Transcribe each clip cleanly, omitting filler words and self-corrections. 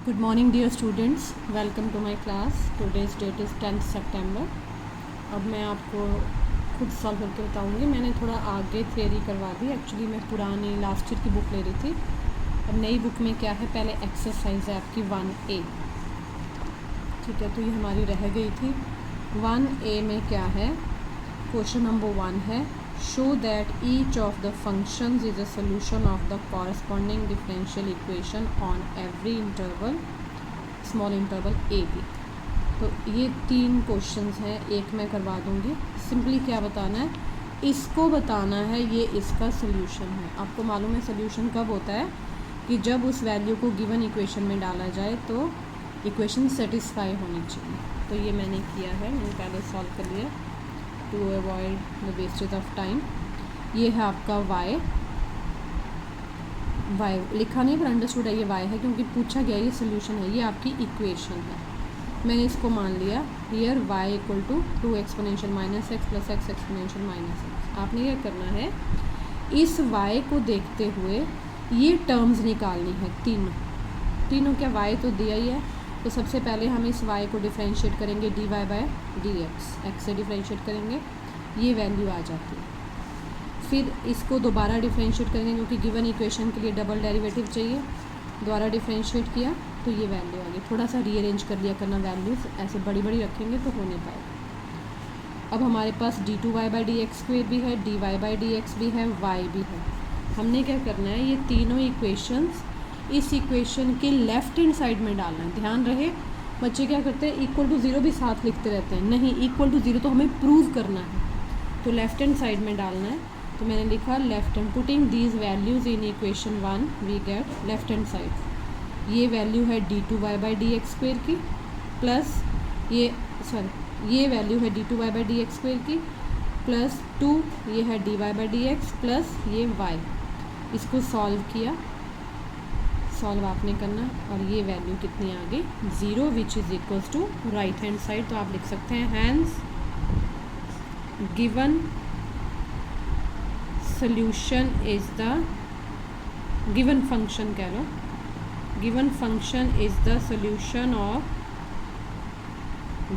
Good morning dear students, welcome to my class. Today's date is 10th September. अब मैं आपको खुद solve करके बताऊंगी. मैंने थोड़ा आगे थ्योरी करवा दी. एक्चुअली मैं पुरानी लास्ट ईयर की बुक ले रही थी. अब नई बुक में क्या है, पहले एक्सरसाइज है आपकी 1A. ठीक है, तो ये हमारी रह गई थी. 1A में क्या है, क्वेश्चन नंबर 1 है, show that each of the functions is a solution of the corresponding differential equation on every interval small interval AB. तो ये 3 क्वेश्चंस हैं, एक मैं करवा दूँगी. सिंपली क्या बताना है, इसको बताना है ये इसका सोल्यूशन है. आपको मालूम है सोल्यूशन कब होता है, कि जब उस वैल्यू को गिवन इक्वेशन में डाला जाए तो इक्वेशन सेटिस्फाई होनी चाहिए. तो ये मैंने किया है, मैंने पहले सॉल्व कर लिया to avoid the wastage of time. ये है आपका y लिखा नहीं पर अंडरस्टूड है, ये y है क्योंकि पूछा गया, ये सोल्यूशन है, ये आपकी इक्वेशन है. मैंने इसको मान लिया here y equal to 2 exponential minus x plus x exponential minus x. आपने क्या करना है, इस y को देखते हुए ये टर्म्स निकालनी है. तीनों क्या, y तो दिया ही है, तो सबसे पहले हम इस y को डिफ्रेंशिएट करेंगे dy बाय dx. x से डिफ्रेंशिएट करेंगे, ये वैल्यू आ जाती है. फिर इसको दोबारा डिफ्रेंशिएट करेंगे क्योंकि गिवन इक्वेशन के लिए डबल डेरिवेटिव चाहिए. दोबारा डिफ्रेंशिएट किया तो ये वैल्यू आ गई. थोड़ा सा रीअरेंज कर लिया करना वैल्यूज़, ऐसे बड़ी बड़ी रखेंगे तो हो नहीं पाएगा. अब हमारे पास d2y by d x square भी है, dy बाई डी एक्स भी है, y भी है. हमने क्या करना है, ये तीनों इक्वेशंस इस इक्वेशन के लेफ़्ट हैंड साइड में डालना है. ध्यान रहे, बच्चे क्या करते हैं, इक्वल टू ज़ीरो भी साथ लिखते रहते हैं. नहीं, इक्वल टू ज़ीरो तो हमें प्रूव करना है, तो लेफ़्ट हैंड साइड में डालना है. तो मैंने लिखा left hand, putting these values in equation 1 we get left hand side. ये वैल्यू है d2y by d x square की, प्लस ये वैल्यू है d2y by d x square की, प्लस 2 ये है dy by d x, plus ये y. इसको सॉल्व किया, सॉल्व आपने करना, और ये वैल्यू कितनी आ गई, 0, which is equals to right hand side. तो आप लिख सकते हैं hence given solution is the given function, कह लो given function is the solution of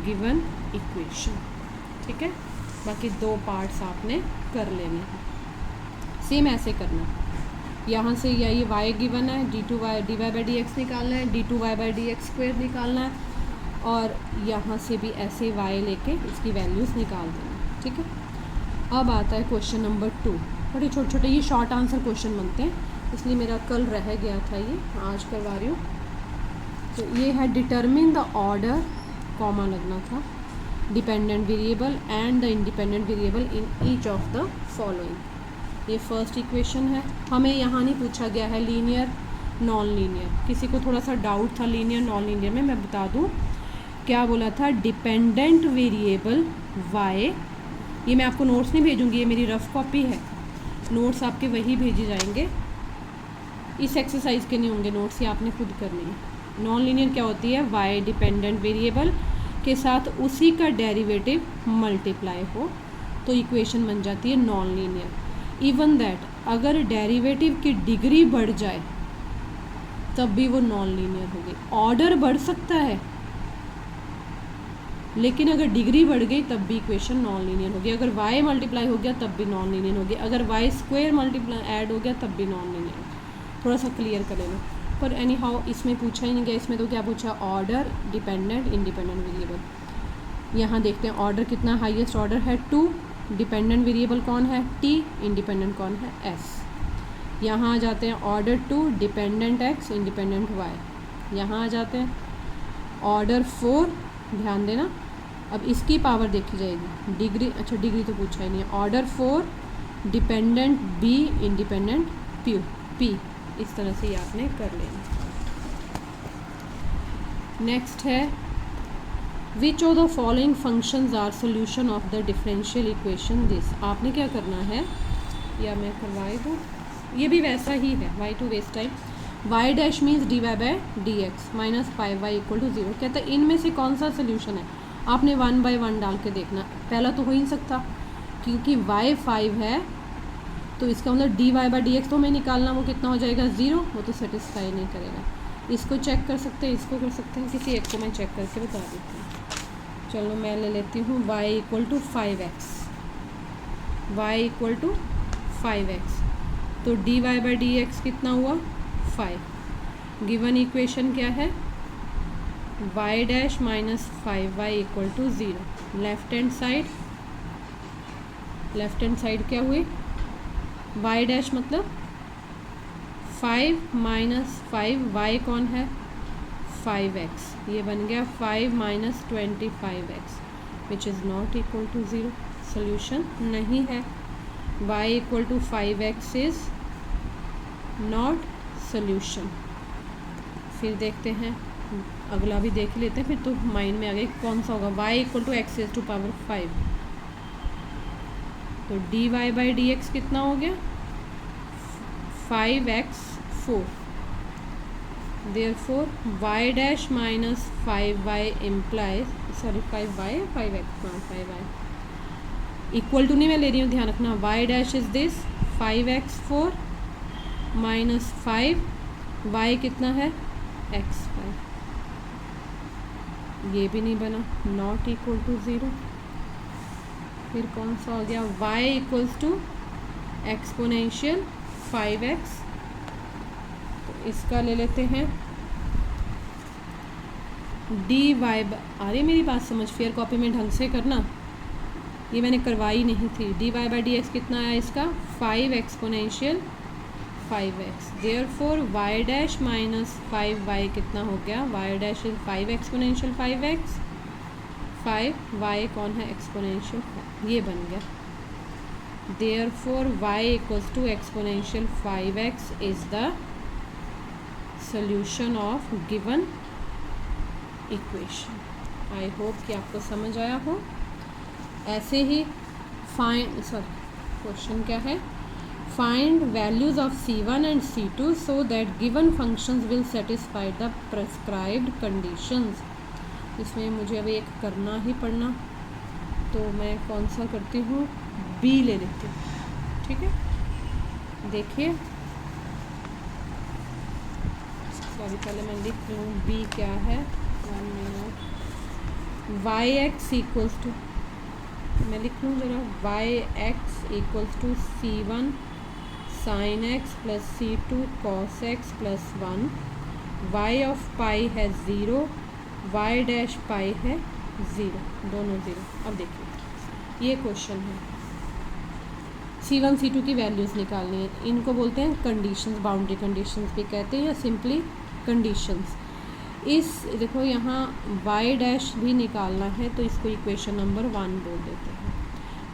given equation. ठीक है, बाकी 2 पार्ट्स आपने कर लेने हैं. सेम ऐसे करना, यहाँ से या ये y गिवन है, dy बाई डी एक्स निकालना है, d2y by d x square निकालना है, और यहाँ से भी ऐसे y लेके इसकी वैल्यूज़ निकाल देना. ठीक है, अब आता है क्वेश्चन नंबर 2. बड़े छोटे छोटे ये शॉर्ट आंसर क्वेश्चन बनते हैं, इसलिए मेरा कल रह गया था, ये आज करवा रही हूँ. तो ये है डिटरमिन द ऑर्डर, कॉमा लगना था, dependent variable and the independent variable in each of the following. ये फर्स्ट इक्वेशन है. हमें यहाँ नहीं पूछा गया है लीनियर नॉन लीनियर. किसी को थोड़ा सा डाउट था लीनियर नॉन लीनियर में, मैं बता दूँ क्या बोला था, डिपेंडेंट वेरिएबल y. ये मैं आपको नोट्स नहीं भेजूँगी, ये मेरी रफ़ कॉपी है, नोट्स आपके वही भेजे जाएंगे. इस एक्सरसाइज के नहीं होंगे नोट्स, ये आपने खुद करनी है. नॉन लीनियर क्या होती है, y डिपेंडेंट वेरिएबल के साथ उसी का डेरिवेटिव मल्टीप्लाई हो तो इक्वेशन बन जाती है नॉन लीनियर. इवन दैट अगर डेरिवेटिव की डिग्री बढ़ जाए तब भी वो नॉन लीनियर होगी. ऑर्डर बढ़ सकता है लेकिन अगर डिग्री बढ़ गई तब भी इक्वेशन नॉन लीनियर होगी. अगर y मल्टीप्लाई हो गया तब भी नॉन लीनियर होगी. अगर y स्क्वायर मल्टीप्लाई ऐड हो गया तब भी नॉन लीनियर. थोड़ा सा क्लियर कर लेना. पर एनी हाउ इसमें पूछा ही नहीं गया. इसमें तो क्या पूछा, ऑर्डर, डिपेंडेंट, इंडिपेंडेंट वेरिएबल. यहाँ देखते हैं ऑर्डर कितना, हाईएस्ट ऑर्डर है 2, डिपेंडेंट वेरिएबल कौन है t, इंडिपेंडेंट कौन है s. यहाँ आ जाते हैं order 2, dependent x, independent y. यहाँ आ जाते हैं ऑर्डर 4, ध्यान देना. अब इसकी पावर देखी जाएगी, डिग्री, अच्छा डिग्री तो पूछा ही नहीं है. Order 4, dependent b, independent p. इस तरह से ये आपने कर लेना. नेक्स्ट है which of the following functions are solution of the differential equation this. आपने क्या करना है, या मैं करवाई दूँ, ये भी वैसा ही है, why to waste time. y dash means dy by d x minus 5y equal to 0. कहता है इनमें से कौन सा सोल्यूशन है. आपने 1 बाई 1 डाल के देखना. पहला तो हो ही नहीं सकता क्योंकि y 5 है, तो इसका मतलब dy बाई डी एक्स तो हमें निकालना, वो कितना हो जाएगा 0, वो तो सेटिस्फाई नहीं करेगा. इसको चेक कर सकते हैं, इसको कर सकते हैं, किसी एक को मैं चेक करके बता देती हूँ। चलो मैं ले लेती हूँ y equal to 5x, y equal to 5x, तो dy बाई डी एक्स कितना हुआ 5। गिवन इक्वेशन क्या है y dash minus 5y equal to 0। Left hand side क्या हुई y डैश मतलब 5 माइनस 5y कौन है 5x, ये बन गया 5 minus 25x which is not equal to 0। Solution नहीं है, y equal to 5x is not solution. फिर देखते हैं, अगला भी देख लेते हैं, फिर तो माइंड में आ गया कौन सा होगा। y equal to x is to power 5, तो dy बाई डी एक्स कितना हो गया 5x4। therefore y dash minus 5y implies 5y 5x, हाँ 5y इक्वल टू नहीं मैं ले रही हूँ, ध्यान रखना। y dash is this 5x4 minus 5y कितना है x5, ये भी नहीं बना, नॉट इक्वल टू 0। फिर कौन सा हो गया y equals to exponential 5x, तो इसका ले लेते हैं dy आ रही मेरी बात समझ, फेयर कॉपी में ढंग से करना, ये मैंने करवाई नहीं थी। dy बाई डी एक्स कितना आया इसका 5 exponential 5x, therefore y dash minus 5y कितना हो गया, y dash is 5 exponential 5x, 5y कौन है एक्सपोनेंशियल 5, ये बन गया। therefore y equals to exponential 5x is the solution of given equation। I hope कि आपको समझ आया हो। ऐसे ही क्वेश्चन क्या है, find values of c1 and c2 so that given functions will satisfy the prescribed conditions। इसमें मुझे अभी एक करना ही पड़ना, तो मैं कौन सा करती हूँ, बी ले लेती हूँ, ठीक है। देखिए सॉरी, पहले मैं लिख लूँ बी क्या है, 1 minute. Y x equals to, मैं लिख लूँ ज़रा, y x equals to c1 sine x plus c2 cos x plus 1, y of pi है 0, y डैश पाई है 0, दोनों 0। अब देखिए ये क्वेश्चन है, c1 c2 की वैल्यूज़ निकालनी है, इनको बोलते हैं कंडीशंस, बाउंड्री कंडीशंस भी कहते हैं या सिंपली कंडीशंस। इस देखो यहाँ y डैश भी निकालना है, तो इसको इक्वेशन नंबर 1 बोल देते हैं।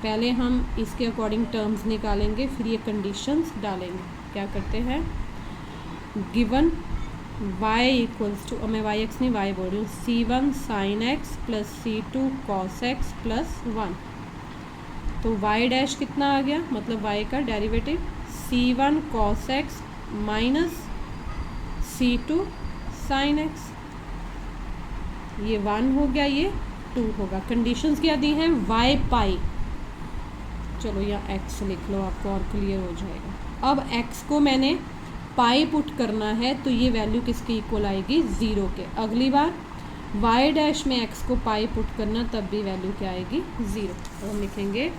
पहले हम इसके अकॉर्डिंग टर्म्स निकालेंगे, फिर ये कंडीशंस डालेंगे। क्या करते हैं, गिवन y इक्वल्स टू, मैं वाई एक्स नहीं वाई बोल रही हूँ, c1 sine x plus c2 cos x plus 1, तो y डैश कितना आ गया, मतलब y का derivative c1 cos x minus c2 sine x, ये 1 हो गया, ये 2 होगा। कंडीशंस क्या दी हैं, y पाई, चलो यहाँ x लिख लो, आपको और क्लियर हो जाएगा। अब x को मैंने पाई पुट करना है, तो ये वैल्यू किसके इक्वल आएगी, 0 के। अगली बार y डैश में x को पाई पुट करना, तब भी वैल्यू क्या आएगी 0। तो हम लिखेंगे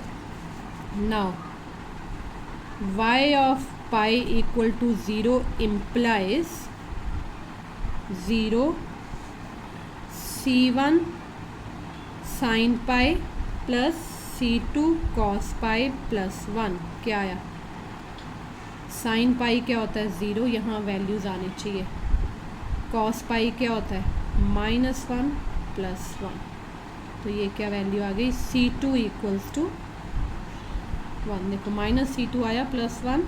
now y of pi equal to 0 implies 0 c1 sine pi plus c2 cos pi plus 1। क्या आया, साइन पाई क्या होता है 0, यहाँ वैल्यूज़ आनी चाहिए। कॉस पाई क्या होता है -1 प्लस 1, तो ये क्या वैल्यू आ गई, c2 इक्वल्स टू 1। देखो माइनस c2 आया प्लस 1,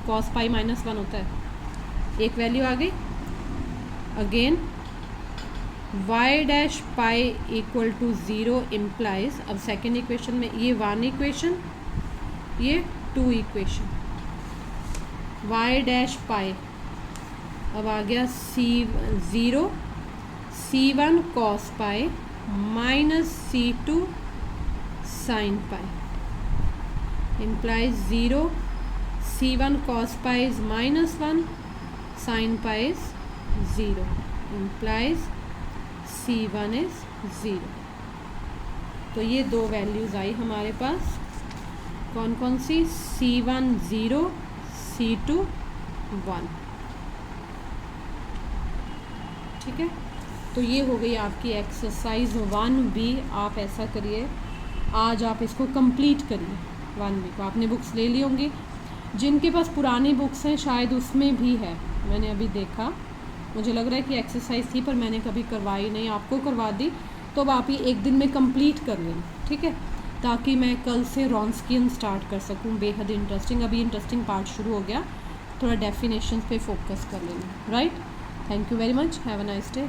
कॉस पाई -1 होता है, एक वैल्यू आ गई। Again y dash pi equal to 0 implies, अब सेकेंड इक्वेशन में ये 1 इक्वेशन, ये 2 इक्वेशन, y डैश पाई, अब आ गया c0 c1 cos pi minus c2 sine pi implies 0 c1 cos pi is -1 sin pi is 0 implies C1 is 0। तो ये दो values आई हमारे पास, कौन कौन सी? C1 0, C2 1। ठीक है, तो ये हो गई आपकी एक्सरसाइज 1B। आप ऐसा करिए, आज आप इसको कंप्लीट करिए। 1B को आपने बुक्स ले ली होंगी, जिनके पास पुरानी बुक्स हैं शायद उसमें भी है, मैंने अभी देखा, मुझे लग रहा है कि एक्सरसाइज थी पर मैंने कभी करवाई नहीं, आपको करवा दी, तो अब आप ही एक दिन में कंप्लीट कर लेना, ठीक है, ताकि मैं कल से रॉन्स्कियन स्टार्ट कर सकूं। बेहद इंटरेस्टिंग, अभी इंटरेस्टिंग पार्ट शुरू हो गया, थोड़ा डेफिनेशन पे फोकस कर लेना। Right, thank you very much, have a nice day.